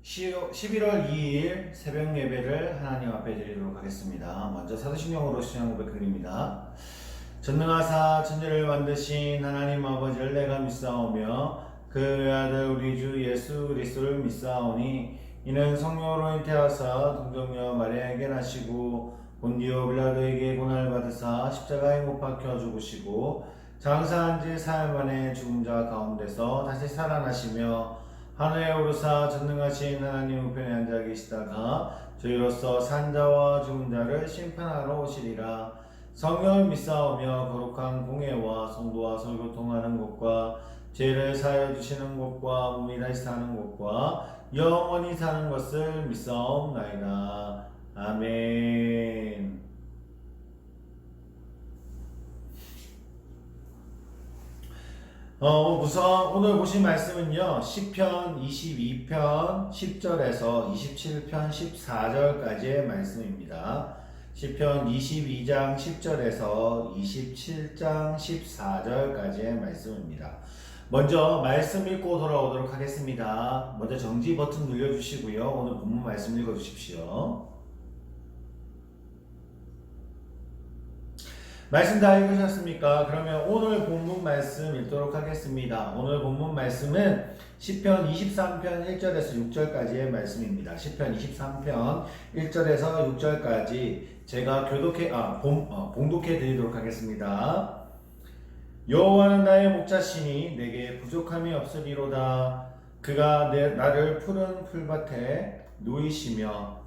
11월 2일 새벽 예배를 하나님 앞에 드리도록 하겠습니다. 먼저 사도신경으로 시작한 고백드립니다. 전능하사 천지를 만드신 하나님 아버지를 내가 믿사오며 그 외아들 우리 주 예수 그리스도를 믿사오니 이는 성령으로 잉태하사 동정녀 마리아에게 나시고 본디오 빌라도에게 고난을 받으사 십자가에 못 박혀 죽으시고 장사한 지 사흘 만에 죽은 자 가운데서 다시 살아나시며 하늘에 오르사 전능하신 하나님 우편에 앉아 계시다가 저희로서 산자와 죽은 자를 심판하러 오시리라. 성령을 믿사오며 거룩한 공예와 성도와 설교 통하는 것과 죄를 사하여 주시는 것과 몸이 다시 사는 것과 영원히 사는 것을 믿사옵나이다. 아멘. 우선 오늘 보신 말씀은요, 시편 22편 10절에서 27편 14절까지의 말씀입니다. 시편 22장 10절에서 27장 14절까지의 말씀입니다. 먼저 말씀 읽고 돌아오도록 하겠습니다. 먼저 정지 버튼 눌러주시고요. 오늘 본문 말씀 읽어주십시오. 말씀 다 읽으셨습니까? 그러면 오늘 본문 말씀 읽도록 하겠습니다. 오늘 본문 말씀은 시편 23편 1절에서 6절까지의 말씀입니다. 시편 23편 1절에서 6절까지 제가 봉독해 드리도록 하겠습니다. 여호와는 나의 목자시니 내게 부족함이 없으리로다. 그가 나를 푸른 풀밭에 누이시며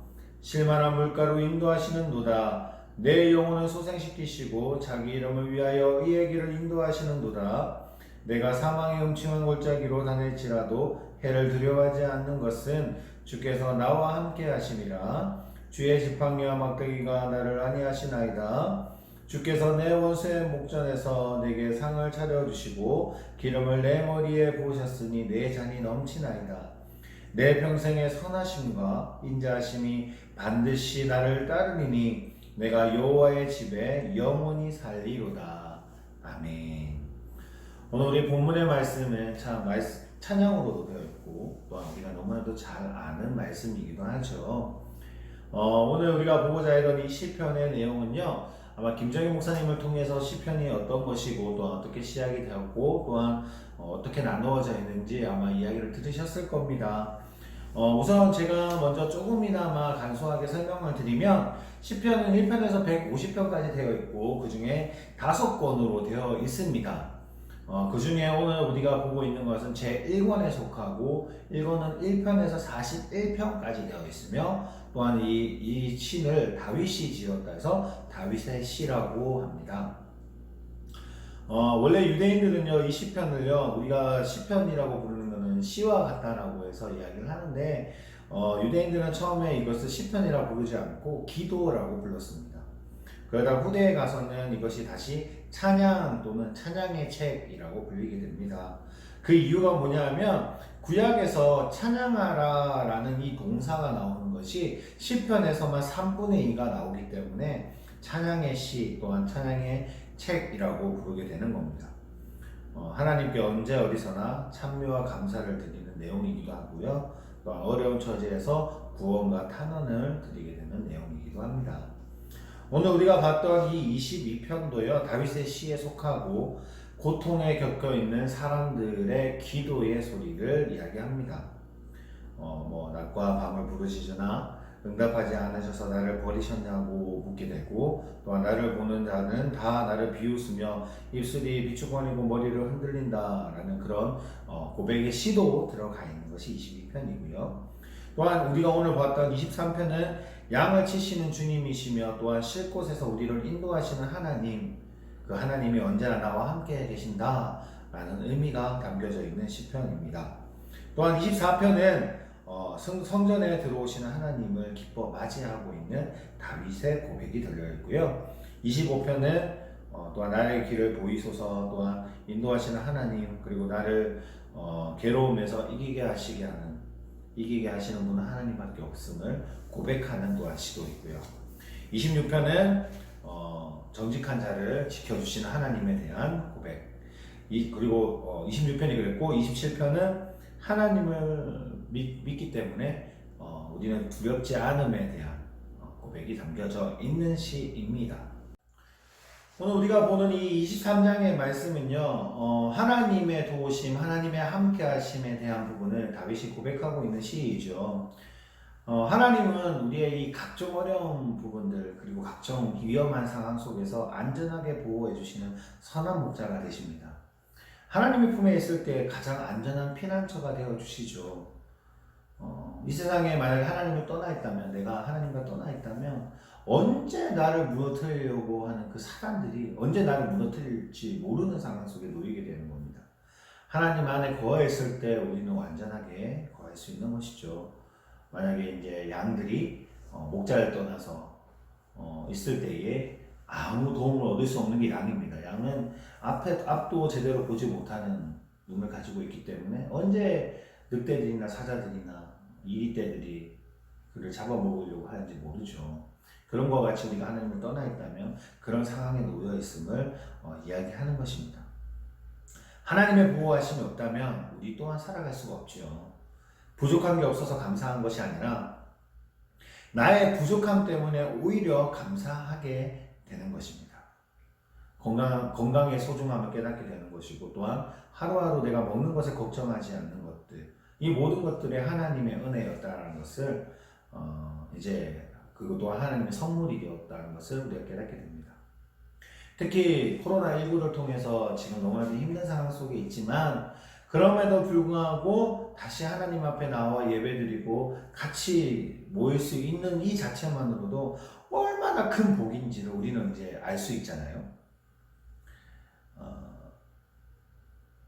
실만한 물가로 인도하시는도다. 내 영혼을 소생시키시고 자기 이름을 위하여 이의 길을 인도하시는도다. 내가 사망의 음침한 골짜기로 다닐지라도 해를 두려워하지 않는 것은 주께서 나와 함께 하심이라. 주의 지팡이와 막대기가 나를 안위하시나이다. 주께서 내 원수의 목전에서 내게 상을 차려주시고 기름을 내 머리에 부으셨으니 내 잔이 넘치나이다. 내 평생의 선하심과 인자하심이 반드시 나를 따르리니 내가 여호와의 집에 영원히 살리로다. 아멘. 오늘 우리 본문의 말씀은 찬양으로도 되어 있고 또한 우리가 너무나도 잘 아는 말씀이기도 하죠. 오늘 우리가 보고자 하던 이 시편의 내용은요, 아마 김정희 목사님을 통해서 시편이 어떤 것이고 또한 어떻게 시작이 되었고 또한 어떻게 나누어져 있는지 아마 이야기를 들으셨을 겁니다. 우선 제가 먼저 조금이나마 간소하게 설명을 드리면 시편은 1편에서 150편까지 되어 있고 그 중에 5권으로 되어 있습니다. 그 중에 오늘 우리가 보고 있는 것은 제1권에 속하고 1권은 1편에서 41편까지 되어 있으며 또한 이 시를 다윗이 지었다 해서 다윗의 시라고 합니다. 원래 유대인들은요, 이 시편을요, 우리가 시편이라고 부르는 것은 시와 같다라고 해서 이야기를 하는데, 유대인들은 처음에 이것을 시편이라고 부르지 않고 기도라고 불렀습니다. 그러다 후대에 가서는 이것이 다시 찬양 또는 찬양의 책이라고 불리게 됩니다. 그 이유가 뭐냐면, 구약에서 찬양하라 라는 이 동사가 나오는 것이 시편에서만 3분의 2가 나오기 때문에 찬양의 시 또한 찬양의 책이라고 부르게 되는 겁니다. 하나님께 언제 어디서나 찬미와 감사를 드리는 내용이기도 하고요. 또 어려운 처지에서 구원과 탄원을 드리게 되는 내용이기도 합니다. 오늘 우리가 봤던 이 22편도요, 다윗의 시에 속하고 고통에 겪어 있는 사람들의 기도의 소리를 이야기합니다. 낮과 밤을 부르시으나 응답하지 않으셔서 나를 버리셨냐고 묻게 되고, 또한 나를 보는 자는 다 나를 비웃으며 입술이 비추거리고 머리를 흔들린다라는 그런 고백의 시도 들어가 있는 것이 22편이고요. 또한 우리가 오늘 봤던 23편은 양을 치시는 주님이시며 또한 쉴 곳에서 우리를 인도하시는 하나님, 그 하나님이 언제나 나와 함께 계신다라는 의미가 담겨져 있는 시편입니다. 또한 24편은 성전에 들어오시는 하나님을 기뻐 맞이하고 있는 다윗의 고백이 들려있고요. 25편은 또한 나의 길을 보이소서, 또한 인도하시는 하나님, 그리고 나를 괴로움에서 이기게 하시는 분은 하나님밖에 없음을 고백하는 또한 시도 있고요. 26편은 정직한 자를 지켜주시는 하나님에 대한 고백, 그리고 26편이 그랬고 27편은 하나님을 믿기 때문에 우리는 두렵지 않음에 대한 고백이 담겨져 있는 시입니다. 오늘 우리가 보는 이 23장의 말씀은요, 하나님의 도우심, 하나님의 함께하심에 대한 부분을 다윗이 고백하고 있는 시이죠. 하나님은 우리의 이 각종 어려운 부분들 그리고 각종 위험한 상황 속에서 안전하게 보호해 주시는 선한 목자가 되십니다. 하나님의 품에 있을 때 가장 안전한 피난처가 되어 주시죠. 이 세상에 만약에 하나님을 떠나 있다면, 내가 하나님과 떠나 있다면 언제 나를 무너뜨리려고 하는 그 사람들이 언제 나를 무너뜨릴지 모르는 상황 속에 놓이게 되는 겁니다. 하나님 안에 거해 있을 때 우리는 완전하게 거할 수 있는 것이죠. 만약에 이제 양들이 목자를 떠나서 있을 때에 아무 도움을 얻을 수 없는 게 양입니다. 양은 앞도 제대로 보지 못하는 눈을 가지고 있기 때문에 언제 늑대들이나 사자들이나 이리떼들이 그를 잡아먹으려고 하는지 모르죠. 그런 것 같이 우리가 하나님을 떠나 있다면 그런 상황에 놓여 있음을 이야기하는 것입니다. 하나님의 보호하심이 없다면 우리 또한 살아갈 수가 없죠. 부족한 게 없어서 감사한 것이 아니라 나의 부족함 때문에 오히려 감사하게 되는 것입니다. 건강의 소중함을 깨닫게 되는 것이고, 또한 하루하루 내가 먹는 것에 걱정하지 않는 것들, 이 모든 것들이 하나님의 은혜였다는 것을 이제 그것 또한 하나님의 선물이 되었다는 것을 우리가 깨닫게 됩니다. 특히 코로나19를 통해서 지금 너무나도 힘든 상황 속에 있지만 그럼에도 불구하고 다시 하나님 앞에 나와 예배드리고 같이 모일 수 있는 이 자체만으로도 얼마나 큰 복인지를 우리는 이제 알 수 있잖아요.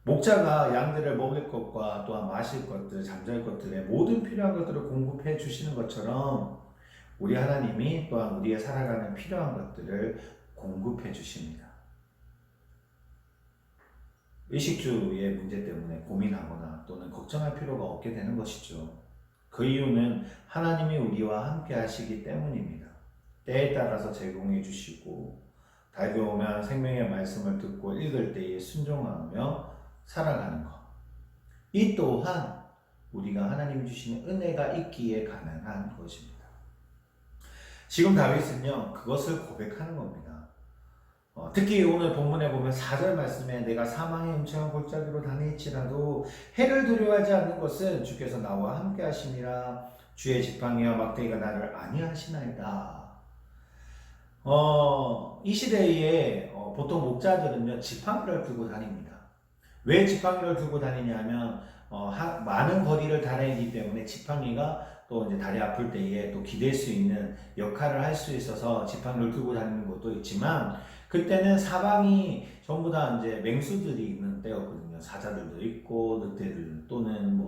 목자가 양들을 먹을 것과 또한 마실 것들, 잠잘 것들의 모든 필요한 것들을 공급해 주시는 것처럼 우리 하나님이 또한 우리의 살아가는 필요한 것들을 공급해 주십니다. 의식주의 문제 때문에 고민하거나 또는 걱정할 필요가 없게 되는 것이죠. 그 이유는 하나님이 우리와 함께 하시기 때문입니다. 때에 따라서 제공해 주시고 달게 오면 생명의 말씀을 듣고 읽을 때에 순종하며 살아가는 것. 이 또한 우리가 하나님이 주시는 은혜가 있기에 가능한 것입니다. 지금 다윗은요, 그것을 고백하는 겁니다. 특히 오늘 본문에 보면 4절 말씀에 내가 사망의 음침한 골짜기로 다닐지라도 해를 두려워하지 않는 것은 주께서 나와 함께 하심이라 주의 지팡이와 막대기가 나를 안위하시나이다. 이 시대에 보통 목자들은요, 지팡이를 들고 다닙니다. 왜 지팡이를 들고 다니냐면 많은 거리를 다니기 때문에 지팡이가 또 이제 다리 아플 때에 또 기댈 수 있는 역할을 할 수 있어서 지팡이를 들고 다니는 것도 있지만, 그때는 사방이 전부 다 이제 맹수들이 있는 때였거든요. 사자들도 있고 늑대들 또는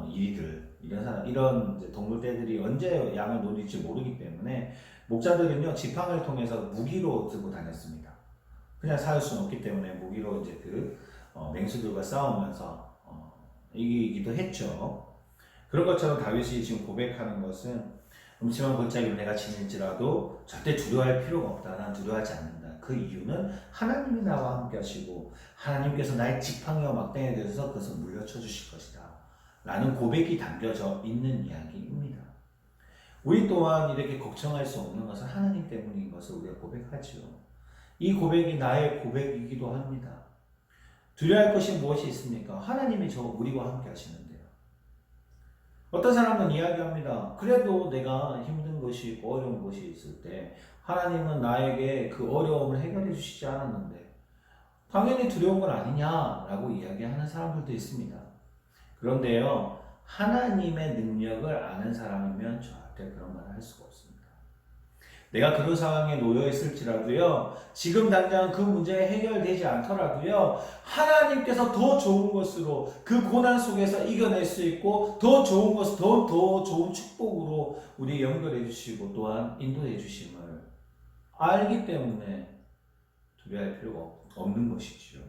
이리들 이런 이제 동물떼들이 언제 양을 노릴지 모르기 때문에 목자들은요, 지팡이를 통해서 무기로 들고 다녔습니다. 그냥 살 수는 없기 때문에 무기로 이제 맹수들과 싸우면서 이기기도 했죠. 그런 것처럼 다윗이 지금 고백하는 것은 음침한 골짜기를 내가 지닐지라도 절대 두려워할 필요가 없다. 난 두려워하지 않는다. 그 이유는 하나님이 나와 함께 하시고 하나님께서 나의 지팡이와 막대기에 대해서 그것을 물려쳐 주실 것이다. 라는 고백이 담겨져 있는 이야기입니다. 우리 또한 이렇게 걱정할 수 없는 것은 하나님 때문인 것을 우리가 고백하죠. 이 고백이 나의 고백이기도 합니다. 두려워할 것이 무엇이 있습니까? 하나님이 우리와 함께 하시는데요. 어떤 사람은 이야기합니다. 그래도 내가 힘든 것이 있고 어려운 것이 있을 때 하나님은 나에게 그 어려움을 해결해 주시지 않았는데 당연히 두려운 건 아니냐라고 이야기하는 사람들도 있습니다. 그런데요, 하나님의 능력을 아는 사람이면 절대 그런 말을 할 수가 없습니다. 내가 그런 상황에 놓여 있을지라도요, 지금 당장 그 문제가 해결되지 않더라도요, 하나님께서 더 좋은 것으로 그 고난 속에서 이겨낼 수 있고 더 좋은 것, 더 좋은 축복으로 우리 연결해 주시고 또한 인도해 주심을 알기 때문에 두려워할 필요가 없는 것이죠.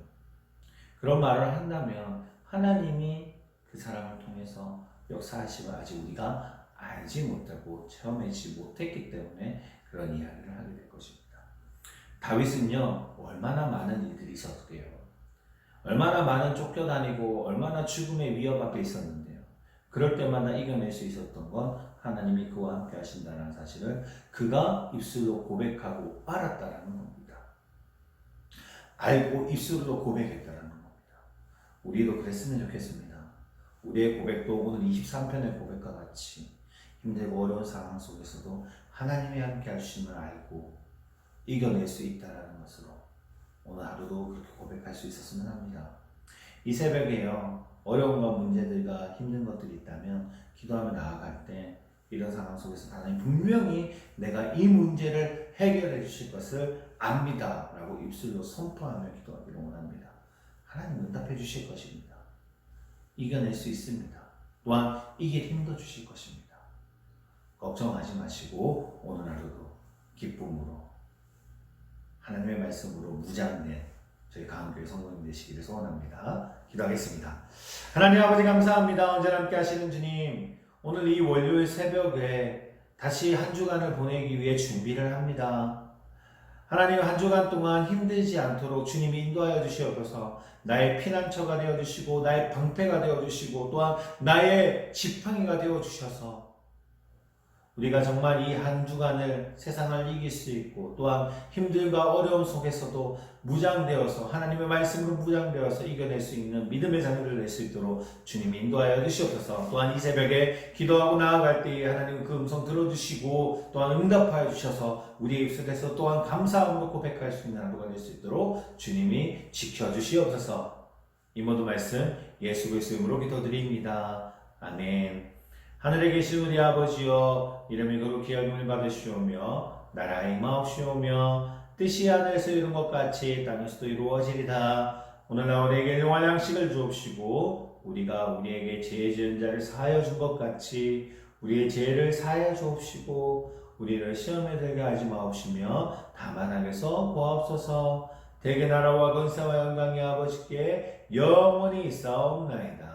그런 말을 한다면 하나님이 그 사람을 통해서 역사하심을 아직 우리가 알지 못하고 체험하지 못했기 때문에 그런 이야기를 하게 될 것입니다. 다윗은요, 얼마나 많은 일들이 있었게요. 얼마나 많은 쫓겨다니고 얼마나 죽음의 위협 앞에 있었는데요. 그럴 때마다 이겨낼 수 있었던 건 하나님이 그와 함께 하신다는 사실을 그가 입술로 고백하고 알았다라는 겁니다. 알고 입술로 고백했다라는 겁니다. 우리도 그랬으면 좋겠습니다. 우리의 고백도 오늘 23편의 고백과 같이 힘들고 어려운 상황 속에서도 하나님이 함께 하심을 알고 이겨낼 수 있다는 것으로 오늘 하루도 그렇게 고백할 수 있었으면 합니다. 이 새벽에요, 어려움과 문제들과 힘든 것들이 있다면 기도하며 나아갈 때 이런 상황 속에서 하나님 분명히 내가 이 문제를 해결해 주실 것을 압니다 라고 입술로 선포하며 기도하기를 원합니다. 하나님 응답해 주실 것입니다. 이겨낼 수 있습니다. 또한 이길 힘도 주실 것입니다. 걱정하지 마시고 오늘 하루도 기쁨으로 하나님의 말씀으로 무장된 저희 강한교회 성도님 되시기를 소원합니다. 기도하겠습니다. 하나님 아버지 감사합니다. 언제나 함께 하시는 주님, 오늘 이 월요일 새벽에 다시 한 주간을 보내기 위해 준비를 합니다. 하나님 한 주간 동안 힘들지 않도록 주님이 인도하여 주시옵소서. 나의 피난처가 되어주시고 나의 방패가 되어주시고 또한 나의 지팡이가 되어주셔서 우리가 정말 이 한 주간을 세상을 이길 수 있고 또한 힘들과 어려움 속에서도 무장되어서 하나님의 말씀으로 무장되어서 이겨낼 수 있는 믿음의 자녀를 낼 수 있도록 주님이 인도하여 주시옵소서. 또한 이 새벽에 기도하고 나아갈 때에 하나님 그 음성 들어주시고 또한 응답하여 주셔서 우리의 입술에서 또한 감사함으로 고백할 수 있는 하루가 될 수 있도록 주님이 지켜주시옵소서. 이 모든 말씀 예수 그리스도의 이름으로 기도드립니다. 아멘. 하늘에 계신 우리 아버지여, 이름이 거룩히 여김을 받으시오며 나라가 임하옵시오며 뜻이 하늘에서 이룬 것 같이 땅에서도 이루어지리다. 오늘날 우리에게 일용할 양식을 주옵시고 우리가 우리에게 죄 지은 자를 사하여 준 것 같이 우리의 죄를 사하여 주옵시고 우리를 시험에 들게 하지 마옵시며 다만 악에서 구하옵소서. 대개 나라와 권세와 영광이 아버지께 영원히 있사옵나이다.